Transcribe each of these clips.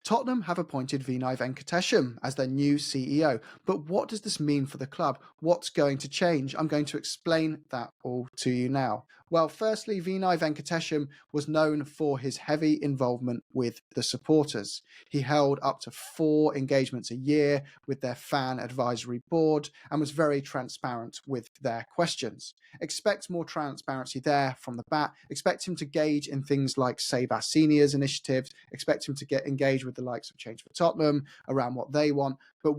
Tottenham have appointed Vinai Venkatesham as their new CEO. But what does this mean for the club? What's going to change? I'm going to explain that all to you now. Well, firstly, Vinai Venkatesham was known for his heavy involvement with the supporters. He held up to 4 engagements a year with their fan advisory board and was very transparent with their questions. Expect more transparency there from the bat. Expect him to gauge in things like Save Our Seniors initiatives. Expect him to get engaged with the likes of Change for Tottenham around what they want. But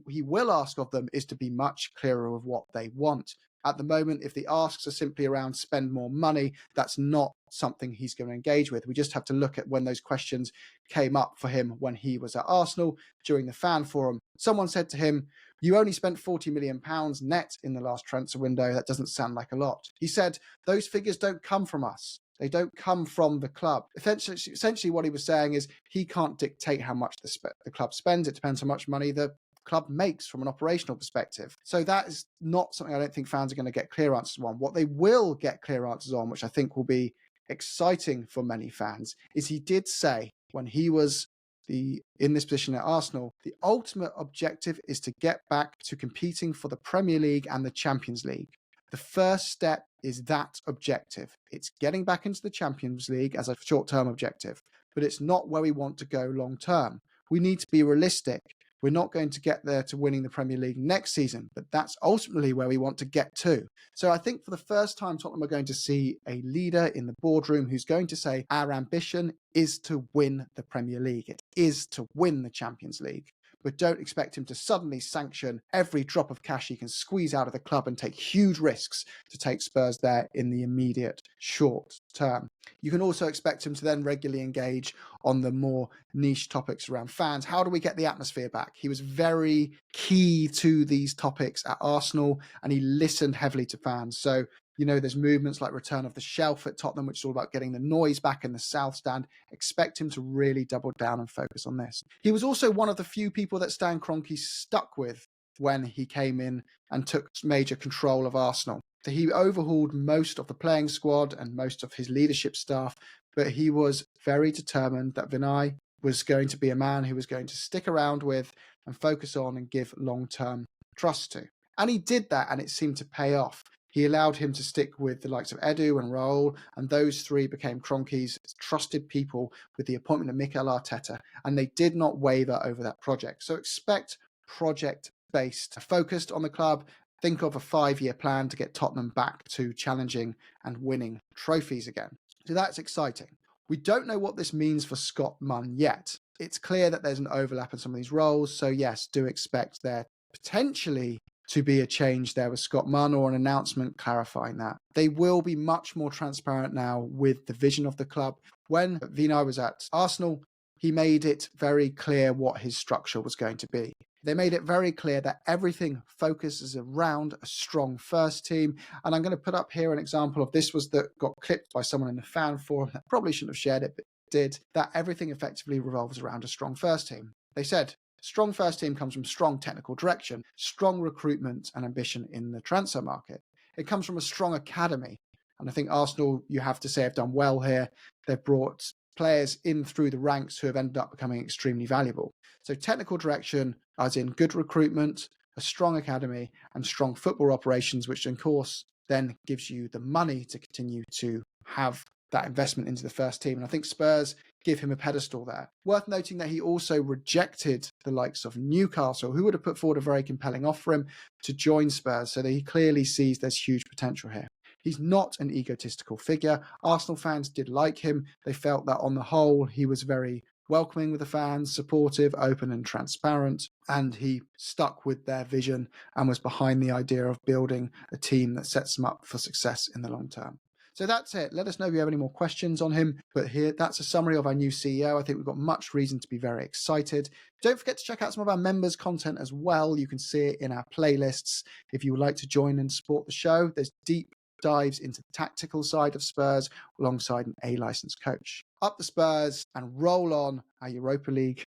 he will ask of them is to be much clearer of what they want. At the moment, if the asks are simply around spend more money, that's not something he's going to engage with. We just have to look at when those questions came up for him when he was at Arsenal during the fan forum. Someone said to him, "You only spent £40 million net in the last transfer window. That doesn't sound like a lot." He said, "Those figures don't come from us. They don't come from the club." Essentially what he was saying is he can't dictate how much the club spends. It depends how much money the club makes from an operational perspective. So that is not something I don't think fans are going to get clear answers on. What they will get clear answers on, which I think will be exciting for many fans, is he did say when he was in this position at Arsenal, the ultimate objective is to get back to competing for the Premier League and the Champions League. The first step is that objective. It's getting back into the Champions League as a short-term objective, but it's not where we want to go long-term. We need to be realistic. We're not going to get there to winning the Premier League next season, but that's ultimately where we want to get to. So I think for the first time, Tottenham are going to see a leader in the boardroom who's going to say, our ambition is to win the Premier League. It is to win the Champions League. But don't expect him to suddenly sanction every drop of cash he can squeeze out of the club and take huge risks to take Spurs there in the immediate short term. You can also expect him to then regularly engage on the more niche topics around fans. How do we get the atmosphere back? He was very key to these topics at Arsenal and he listened heavily to fans. So there's movements like return of the shelf at Tottenham, which is all about getting the noise back in the South Stand. Expect him to really double down and focus on this. He was also one of the few people that Stan Kroenke stuck with when he came in and took major control of Arsenal. So he overhauled most of the playing squad and most of his leadership staff, but he was very determined that Vinai was going to be a man who was going to stick around with and focus on and give long-term trust to. And he did that, and it seemed to pay off. He allowed him to stick with the likes of Edu and Raul, and those 3 became Kroenke's trusted people with the appointment of Mikel Arteta, and they did not waver over that project. So expect project-based, focused on the club. Think of a 5-year plan to get Tottenham back to challenging and winning trophies again. So that's exciting. We don't know what this means for Scott Munn yet. It's clear that there's an overlap in some of these roles, so yes, do expect there potentially to be a change there with Scott Munn or an announcement clarifying that. They will be much more transparent now with the vision of the club. When Vinai was at Arsenal, he made it very clear what his structure was going to be. They made it very clear that everything focuses around a strong first team. And I'm going to put up here an example of this that got clipped by someone in the fan forum that probably shouldn't have shared it, but did, that everything effectively revolves around a strong first team. They said, strong first team comes from strong technical direction, strong recruitment and ambition in the transfer market. It comes from a strong academy. And I think Arsenal, you have to say, have done well here. They've brought players in through the ranks who have ended up becoming extremely valuable. So technical direction, as in good recruitment, a strong academy and strong football operations, which of course then gives you the money to continue to have that investment into the first team. And I think Spurs give him a pedestal there. Worth noting that he also rejected the likes of Newcastle, who would have put forward a very compelling offer for him to join Spurs, so that he clearly sees there's huge potential here. He's not an egotistical figure. Arsenal fans did like him. They felt that on the whole, he was very welcoming with the fans, supportive, open and transparent, and he stuck with their vision and was behind the idea of building a team that sets them up for success in the long term. So that's it. Let us know if you have any more questions on him. But here, that's a summary of our new CEO. I think we've got much reason to be very excited. Don't forget to check out some of our members' content as well. You can see it in our playlists. If you would like to join and support the show, there's deep dives into the tactical side of Spurs alongside an A-licensed coach. Up the Spurs and roll on our Europa League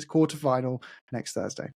quarter-final next Thursday.